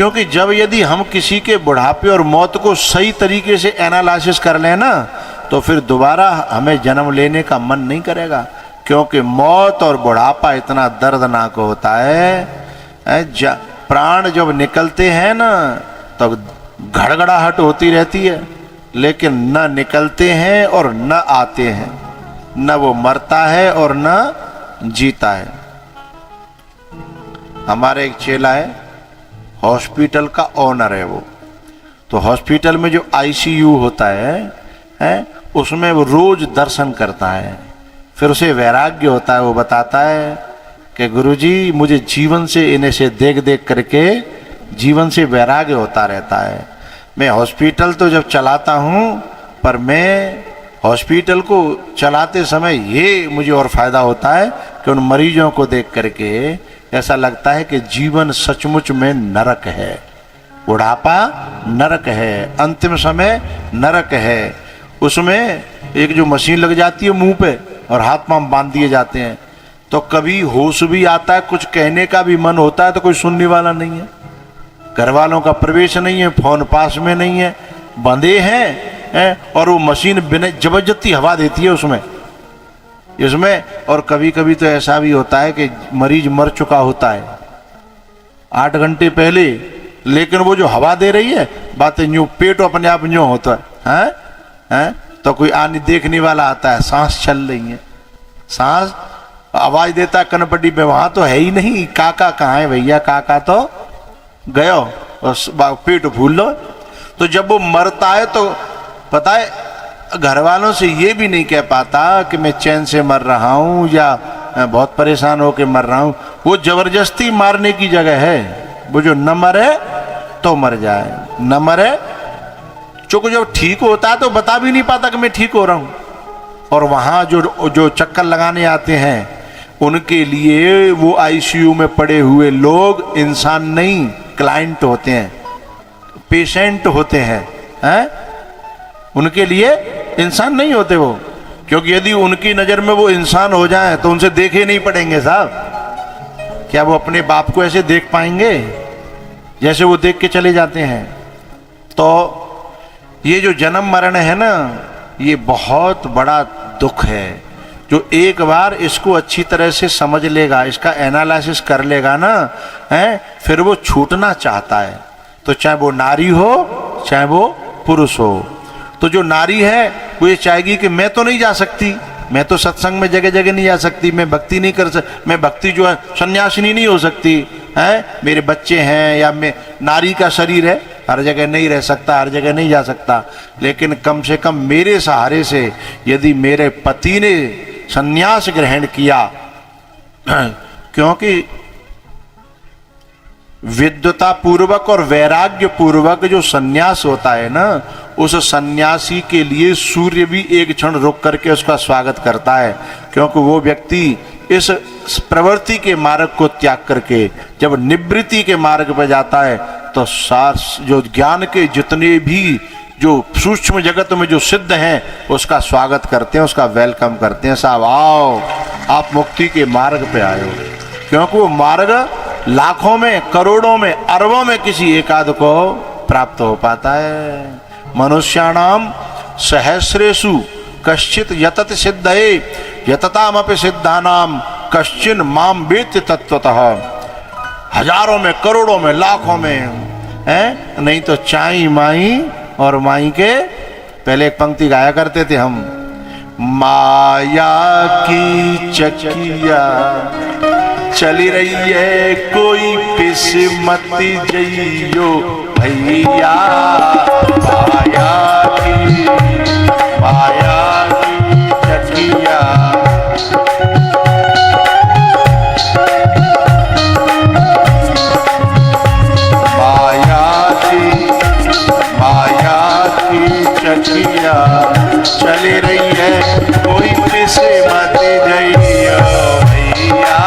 क्योंकि जब यदि हम किसी के बुढ़ापे और मौत को सही तरीके से एनालिसिस कर लें ना, तो फिर दोबारा हमें जन्म लेने का मन नहीं करेगा। क्योंकि मौत और बुढ़ापा इतना दर्दनाक होता है। प्राण जब निकलते हैं ना तो घड़घड़ाहट होती रहती है, लेकिन न निकलते हैं और न आते हैं, न वो मरता है और न जीता है। हमारे एक चेला है, हॉस्पिटल का ओनर है वो। तो हॉस्पिटल में जो आईसीयू होता है उसमें वो रोज दर्शन करता है। फिर उसे वैराग्य होता है। वो बताता है कि गुरुजी मुझे जीवन से इन्हें से देख देख करके जीवन से वैराग्य होता रहता है। मैं हॉस्पिटल तो जब चलाता हूँ, पर मैं हॉस्पिटल को चलाते समय ये मुझे और फायदा होता है कि उन मरीजों को देख करके ऐसा लगता है कि जीवन सचमुच में नरक है, बुढ़ापा नरक है, अंतिम समय नरक है। उसमें एक जो मशीन लग जाती है मुंह पे और हाथ पांव बांध दिए जाते हैं, तो कभी होश भी आता है, कुछ कहने का भी मन होता है तो कोई सुनने वाला नहीं है, घर वालों का प्रवेश नहीं है, फोन पास में नहीं है, बंधे हैं और वो मशीन बिना जबरदस्ती हवा देती है इसमें। और कभी कभी तो ऐसा भी होता है कि मरीज मर चुका होता है 8 घंटे पहले, लेकिन वो जो हवा दे रही है बातें यूं पेट अपने आप यूं होता है। तो कोई आने देखने वाला आता है, सांस चल रही है, सांस आवाज देता है कनपट्टी पे, वहां तो है ही नहीं, काका कहाँ है भैया, काका तो गयो और पेट भूल लो। तो जब वो मरता है तो पता है घर वालों से ये भी नहीं कह पाता कि मैं चैन से मर रहा हूँ या बहुत परेशान होकर मर रहा हूँ। वो जबरदस्ती मारने की जगह है। वो जो न मरे तो मर जाए, न मरे। चूंकि जब ठीक होता है तो बता भी नहीं पाता कि मैं ठीक हो रहा हूँ। और वहाँ जो चक्कर लगाने आते हैं उनके लिए वो आईसीयू में पड़े हुए लोग इंसान नहीं, क्लाइंट होते हैं, पेशेंट होते हैं। उनके लिए इंसान नहीं होते वो, क्योंकि यदि उनकी नजर में वो इंसान हो जाए तो उनसे देखे नहीं पड़ेंगे साहब। क्या वो अपने बाप को ऐसे देख पाएंगे जैसे वो देख के चले जाते हैं? तो ये जो जन्म मरण है ना, ये बहुत बड़ा दुख है। जो एक बार इसको अच्छी तरह से समझ लेगा, इसका एनालिसिस कर लेगा ना, फिर वो छूटना चाहता है। तो चाहे वो नारी हो चाहे वो पुरुष हो। तो जो नारी है वो ये चाहेगी कि मैं तो नहीं जा सकती, मैं तो सत्संग में जगह जगह नहीं जा सकती, मैं भक्ति नहीं कर सकती, मैं भक्ति जो है सन्यासिनी नहीं हो सकती है, मेरे बच्चे हैं या मैं नारी का शरीर है, हर जगह नहीं रह सकता, हर जगह नहीं जा सकता। लेकिन कम से कम मेरे सहारे से यदि मेरे पति ने सन्यास ग्रहण किया, क्योंकि विद्वता पूर्वक और वैराग्य पूर्वक जो सन्यास होता है ना, उस सन्यासी के लिए सूर्य भी एक क्षण रुक करके उसका स्वागत करता है। क्योंकि वो व्यक्ति इस प्रवृत्ति के मार्ग को त्याग करके जब निवृत्ति के मार्ग पर जाता है तो सार जो ज्ञान के जितने भी जो सूक्ष्म जगत में जो सिद्ध हैं उसका स्वागत करते हैं, उसका वेलकम करते हैं। साहब आओ, आप मुक्ति के मार्ग पे आए हो। क्योंकि वो मार्ग लाखों में, करोड़ों में, अरबों में किसी एकाध को प्राप्त हो पाता है। मनुष्याणाम सहस्रेषु कश्चित यतत सिद्धये यततामपि सिद्धानाम कश्चिन माम वेत्ति तत्वतः। हजारों में, करोड़ों में, लाखों में है, नहीं तो चाई माई और माई के पहले एक पंक्ति गाया करते थे हम, माया की चकिया चली रही है कोई किस्मती जइयो भैया, माया की चकिया चकिया चली रही है कोई किस्मती जइयो भैया।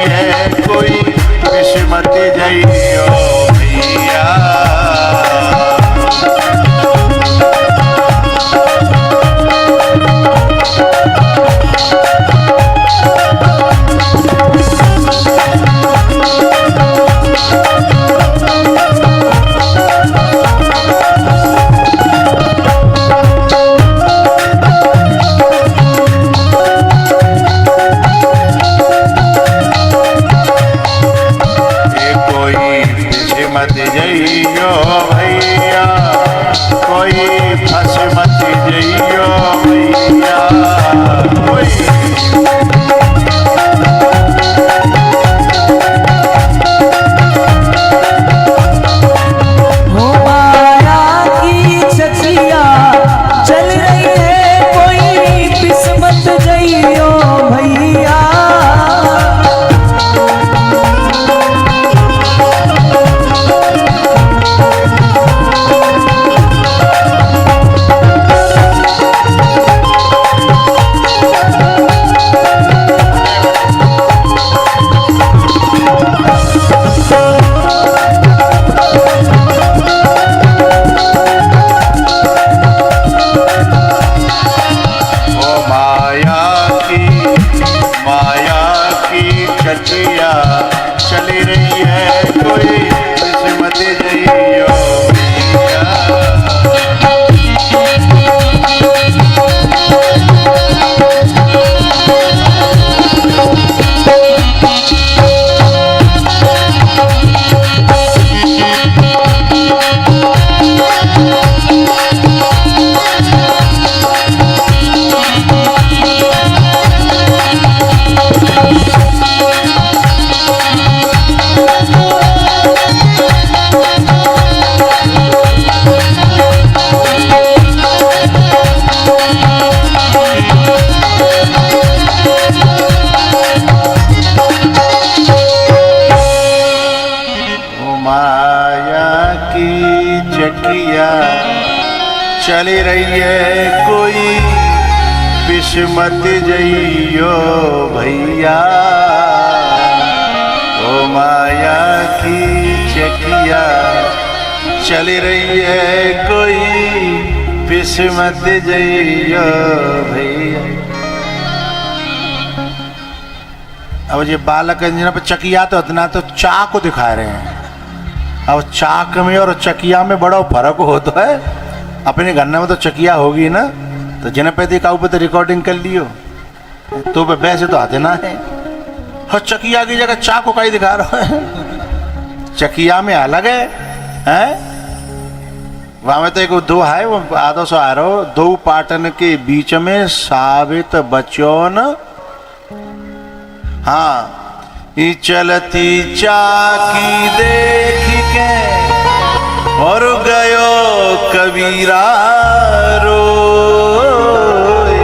है कोई किस्मत जइयो भैया। मत जइयो भैया कोई फंस मत जइयो भैया कोई। माया की चकिया चल रही है कोई पिस मत जइयो भैया। चकिया चली रही है कोई किस्मत जइयो भैया। चकिया चली रही है कोई किस्मत जइयो भैया। ओ माया की चकिया चली रही है कोई किस्मत जइयो भैया। अब ये बालक अंजना पर चकिया तो इतना तो चाक को दिखा रहे हैं। अब चाक में और चकिया में बड़ा फर्क हो तो है। अपने घर में तो चकिया होगी ना, तो जिन पे देखा ऊपर तो रिकॉर्डिंग कर लियो, तो वैसे तो आते ना है। और चकिया की जगह चाक को कहीं दिखा रहा है। चकिया में अलग है? वहां में तो एक दो है, वो आधो सो आ रहा हो, दो पाटन के बीच में साबित बचौन। हाँ, चलती चाकी देख के और गयो कबीरा रोए।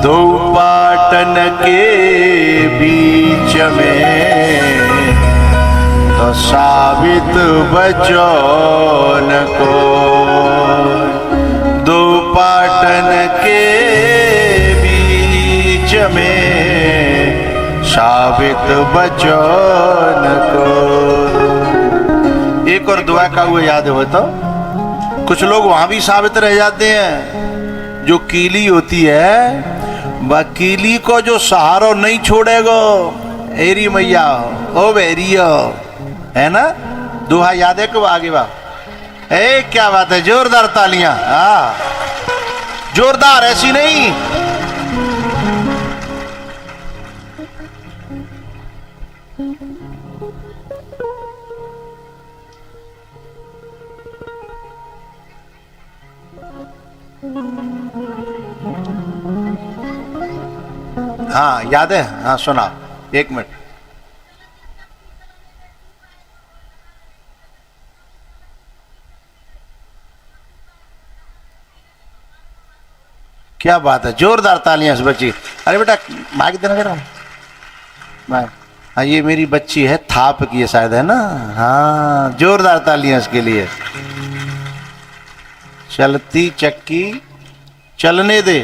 दो पाटन के बीच में तो साबित बचौन को। दो पाटन के बीच में साबित बचौन को। एक और दुआ का हुआ याद हो तो कुछ लोग वहां भी साबित रह जाते हैं। जो कीली होती है वह कीली को जो सहारो नहीं छोड़ेगो, एरी मैया ओ बेरियो, है ना? दुआ याद है कि आगे वाह ए क्या बात है, जोरदार तालियां। हाँ जोरदार, ऐसी नहीं। हाँ याद है? हाँ सुना, एक मिनट। क्या बात है, जोरदार तालियां इस बच्ची। अरे बेटा माइक देना जरा। हाँ ये मेरी बच्ची है, थाप की है शायद, है ना? हाँ जोरदार तालियां इसके लिए। चलती चक्की चलने दे।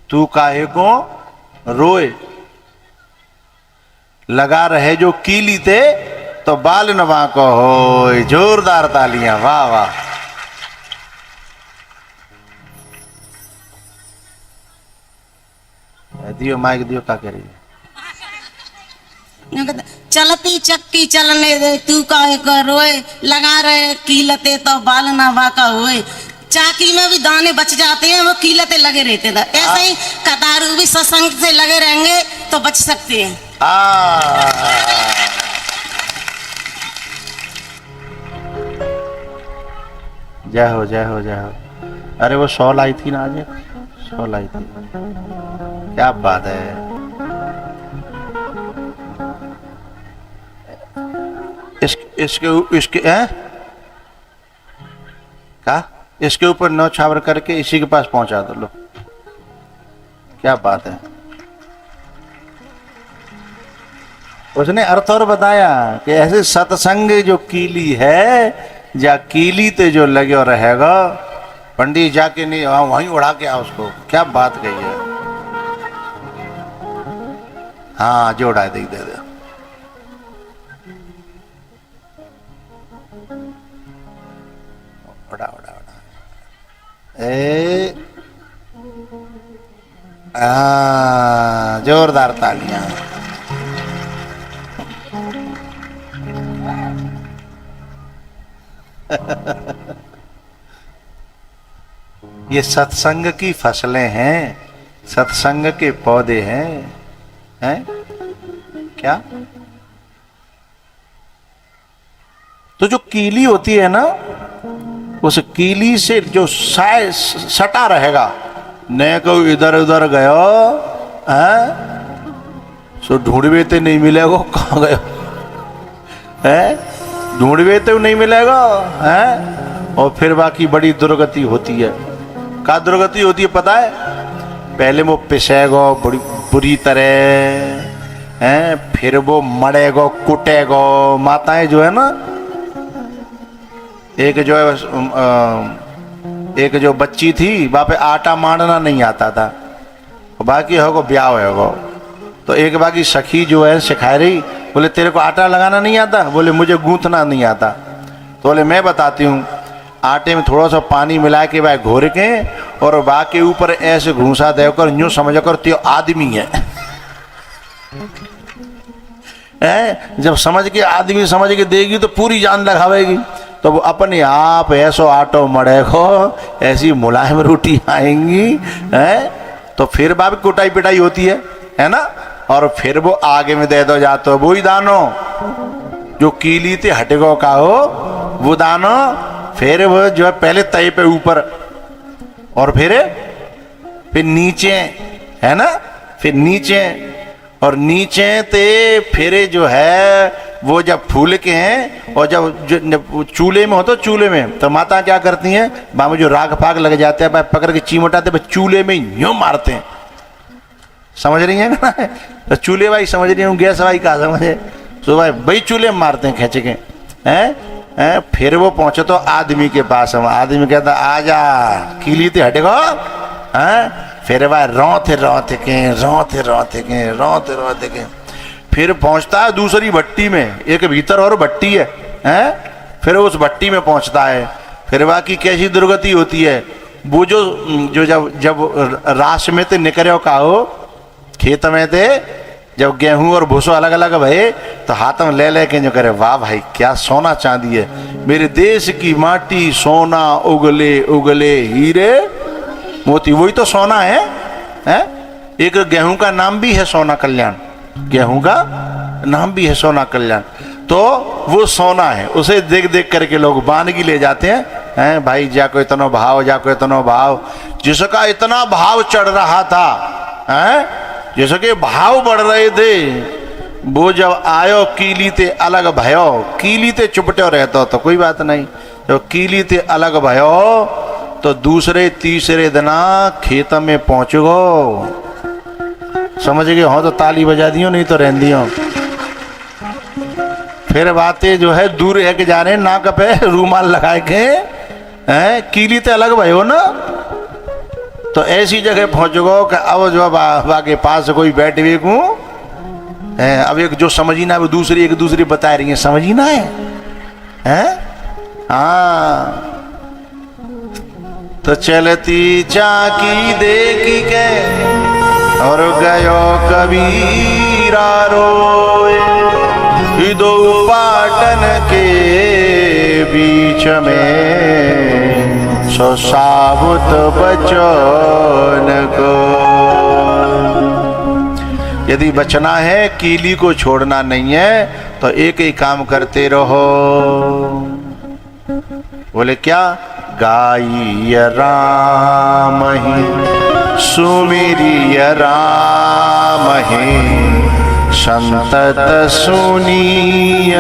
तू काहे को रोए, लगा रहे जो कीली ते तो बाल नवा को हो। जोरदार तालियां, वाह वाह। दियो माइक दियो, क्या कह रही है? चलती चक्की चलने दे, तू काहे को रोए, लगा रहे कीलते तो बाल ना बाका होए। चाकी में भी दाने बच जाते हैं, वो कीलते लगे रहते थे। ऐसे ही कतारू भी सत्संग से लगे रहेंगे तो बच सकते हैं। जय हो जय हो जय हो। अरे वो 100 लाई थी ना, आज 100 लाई थी। क्या बात है। इसके हैं क्या, इसके ऊपर न्यौछावर करके इसी के पास पहुंचा दो लो। क्या बात है। उसने अर्थ और बताया कि ऐसे सत्संग जो कीली है, जा कीली ते जो लगे और रहेगा, पंडित जाके नहीं वहीं उड़ा के आ उसको। क्या बात कही है। हाँ जो उड़ा दे दे दे। उड़ा उड़ा उड़ा। जोरदार तालियां। ये सत्संग की फसलें हैं, सत्संग के पौधे हैं क्या। तो जो कीली होती है ना, उस कीली से जो सटा रहेगा, न को इधर उधर गयो है सो ढूंढवे तो नहीं मिलेगा, कहाँ गयो है, ढूंढवे तो नहीं मिलेगा है। और फिर बाकी बड़ी दुर्गति होती है। क्या दुर्गति होती है पता है? पहले वो पिसेगो बड़ी बुरी तरह है, फिर वो मड़ेगो कुटेगो। माताएं जो है ना, एक जो है एक जो बच्ची थी, वहाँ पे आटा मारना नहीं आता था, बाकी होगो ब्याह होगो। तो एक बाकी सखी जो है सिखा रही, बोले तेरे को आटा लगाना नहीं आता? बोले मुझे गूंथना नहीं आता। तो बोले मैं बताती हूँ, आटे में थोड़ा सा पानी मिला के वह घोर के और बा के ऊपर ऐसे घूसा देकर यूं समझ कर त्यो आदमी है। जब समझ के आदमी समझ के देगी तो पूरी जान लगावेगी। तो वो अपने आप ऐसो आटो मड़ेगो, ऐसी मुलायम रोटी आएंगी तो फिर बाबी कुटाई पिटाई होती है ना। और फिर वो आगे में दे दो जातो, वो ही दानो जो कीली थे हटेगो का हो वो दानो। फिर वो जो है पहले तय पे ऊपर और फिर नीचे है ना, फिर नीचे और नीचे ते फिर जो है वो जब फूल के हैं और जब चूल्हे में हो तो चूल्हे में तो माता क्या करती हैं, वहां में जो राग फाग लग जाते हैं पकड़ के चिमटाते चूल्हे में यूं मारते हैं। समझ रही है ना? तो चूल्हे भाई समझ रही हूँ, गैस भाई कहा समझे, तो भाई चूल्हे में मारते हैं खींच के हैं। फिर वो पहुंचे तो आदमी के पास, हम आदमी कहता आजा कीली ते हटेगो हैं। फिर वह रोते के फिर पहुंचता है दूसरी भट्टी में, एक भीतर और भट्टी है फिर उस भट्टी में पहुंचता है। फिर वह की कैसी दुर्गति होती है, वो जो जब राश में ते निकलो का हो खेत में थे, जब गेहूं और भूसो अलग अलग भये तो हाथ में ले के जो करे, वाह भाई क्या सोना चांदी है, मेरे देश की माटी सोना उगले उगले हीरे मोती। वही तो सोना है? एक गेहूं का नाम भी है सोना कल्याण, गेहूं का नाम भी है सोना कल्याण। तो वो सोना है, उसे देख देख करके लोग बानगी ले जाते हैं भाई जाको इतना भाव, जाको इतना भाव। जिसका इतना भाव चढ़ रहा था जैसे कि भाव बढ़ रहे थे, वो जब आयो कीली ते अलग भयो, कीली ते चुपटे रहता तो कोई बात नहीं, जब कीली ते अलग भयो तो दूसरे तीसरे दिना खेत में पहुंच गो। समझ गए हो तो ताली बजा दियो, नहीं तो रहन दियो। फिर बातें जो है दूर है के जा रहे, नाक पे रूमाल लगाए के कीली ते अलग भयो ना, तो ऐसी जगह पहुंचोगे कि अब जो बाबा के पास कोई बैठ भी को अब एक जो समझी ना वो दूसरी एक दूसरी बता रही है, समझी ना है? हाँ, तो चलती चाकी देखी के और गयो कबीरा रोए, दो पाटन के बीच में सो साबुत बचन को। यदि बचना है, कीली को छोड़ना नहीं है, तो एक ही काम करते रहो। बोले क्या? गाइय राम ही सुमिरिय राम ही संतत सुनीय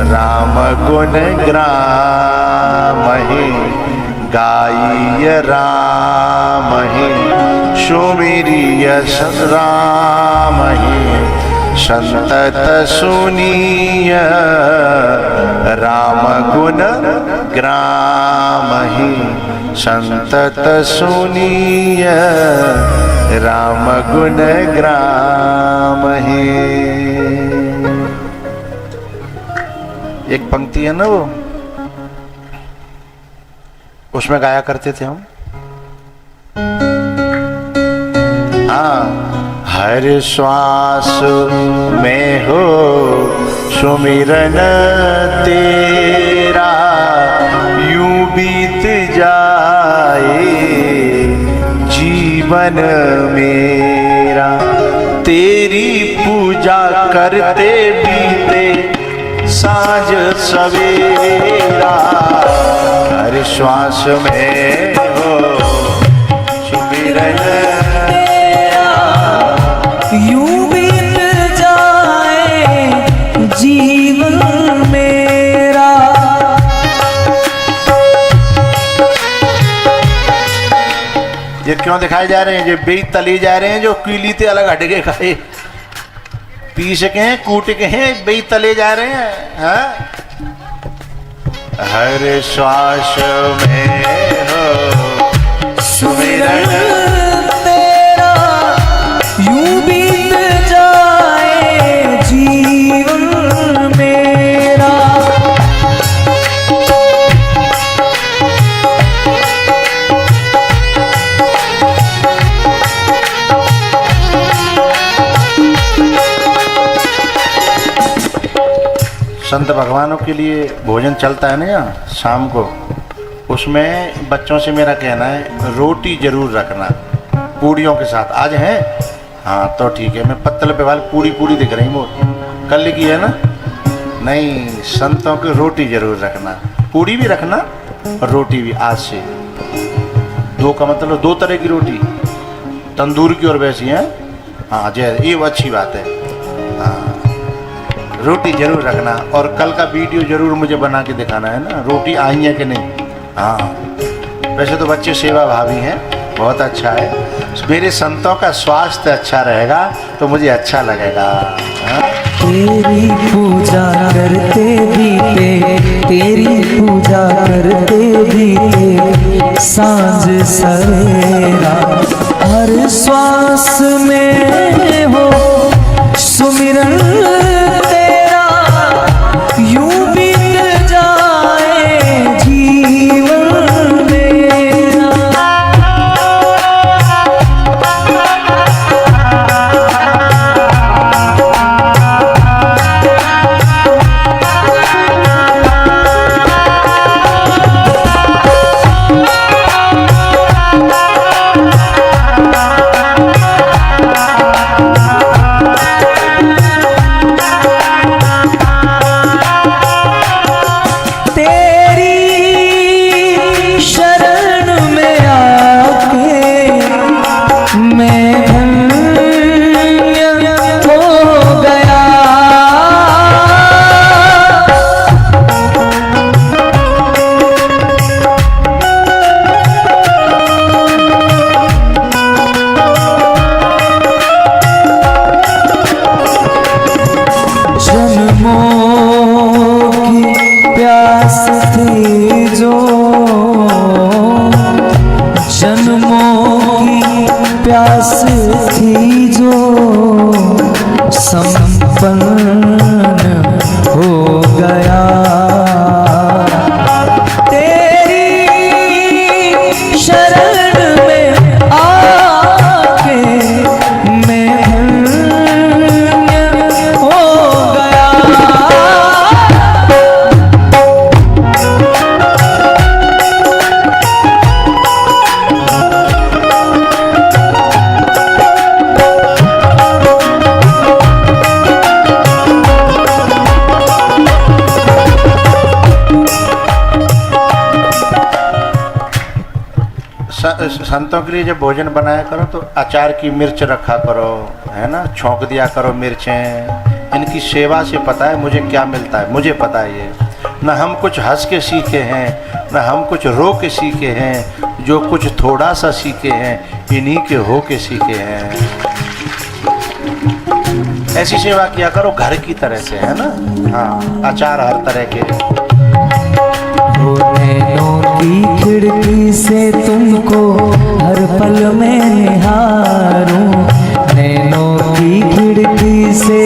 राम गुण ग्राम ही। गाइय राम ही सुमिरिय राम ही संतत सुनीय राम गुण ग्राम ही संतत सुनीय राम गुण ग्राम ही। एक पंक्ति है ना वो, उसमें गाया करते थे हम। हाँ, हर श्वास में हो सुमिरन तेरा, यूं बीत जाए जीवन मेरा। तेरी पूजा करते बीते साँझ सवेरा, हर श्वास में हो सुमिरन यूं बीत जाए जीवन मेरा। ये क्यों दिखाए जा रहे हैं? जो बेच तले जा रहे हैं, जो कीली ते अलग हट के खाए, पीस के हैं, कूट के हैं, बेच तले जा रहे हैं। हाँ? हर श्वास में हो सुमिरन तेरा, यूं बीत जाए जीवन मेरा। संत भगवानों के लिए भोजन चलता है ना यहाँ शाम को, उसमें बच्चों से मेरा कहना है रोटी जरूर रखना पूड़ियों के साथ। आज है? हाँ तो ठीक है। मैं पत्तल पे वाली पूड़ी दिख रही वो कल की है ना? नहीं, संतों की रोटी जरूर रखना, पूड़ी भी रखना और रोटी भी। आज से दो का मतलब दो तरह की रोटी, तंदूर की और वैसी है। हाँ जय, ये अच्छी बात है। हाँ, रोटी जरूर रखना और कल का वीडियो जरूर मुझे बना के दिखाना है ना, रोटी आई है कि नहीं। हाँ, वैसे तो बच्चे सेवा भावी हैं, बहुत अच्छा है। मेरे संतों का स्वास्थ्य अच्छा रहेगा तो मुझे अच्छा लगेगा। हाँ? तेरी पूजा करते बीते, तेरी पूजा करते बीते सांझ सवेरा। हर श्वास में हो सुमिरन तेरा, यूं बीत जाए जीवन मेरा। पास थी जो संपन्न हो गया। तेरी शरण में आके मैं धन्य हो गया। संतों के लिए जब भोजन बनाया करो तो अचार की मिर्च रखा करो, है ना, छौंक दिया करो मिर्चें। इनकी सेवा से पता है मुझे क्या मिलता है, मुझे पता है ये। न हम कुछ हंस के सीखे हैं, न हम कुछ रो के सीखे हैं, जो कुछ थोड़ा सा सीखे हैं इन्हीं के हो के सीखे हैं। ऐसी सेवा किया करो घर की तरह से, है ना। हाँ, अचार हर तरह के। नैनों की खिड़की से तुमको हर पल में निहारूं, नैनों की खिड़की से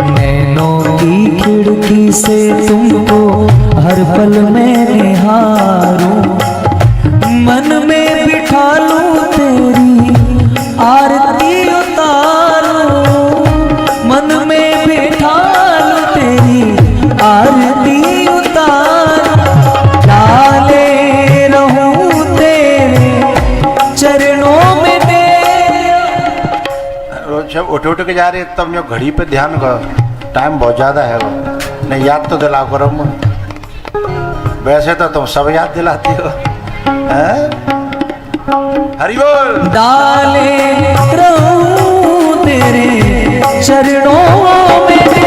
नैनों की खिड़की से तुमको हर पल में निहारूं, मन में बिठा लूं तेरी आरती उतारूं, मन में बिठा लूं तेरी आरती उतार, डाले रहूं तेरे चरणों में दे। रोज जब उठ उठ के जा रहे तब जो घड़ी पे ध्यान करो, टाइम बहुत ज़्यादा है वो, नहीं याद तो दिला करो। वैसे तो तुम सब याद दिलाती हो, हैं? हरि बोल। डाले रहूं तेरे चरणों में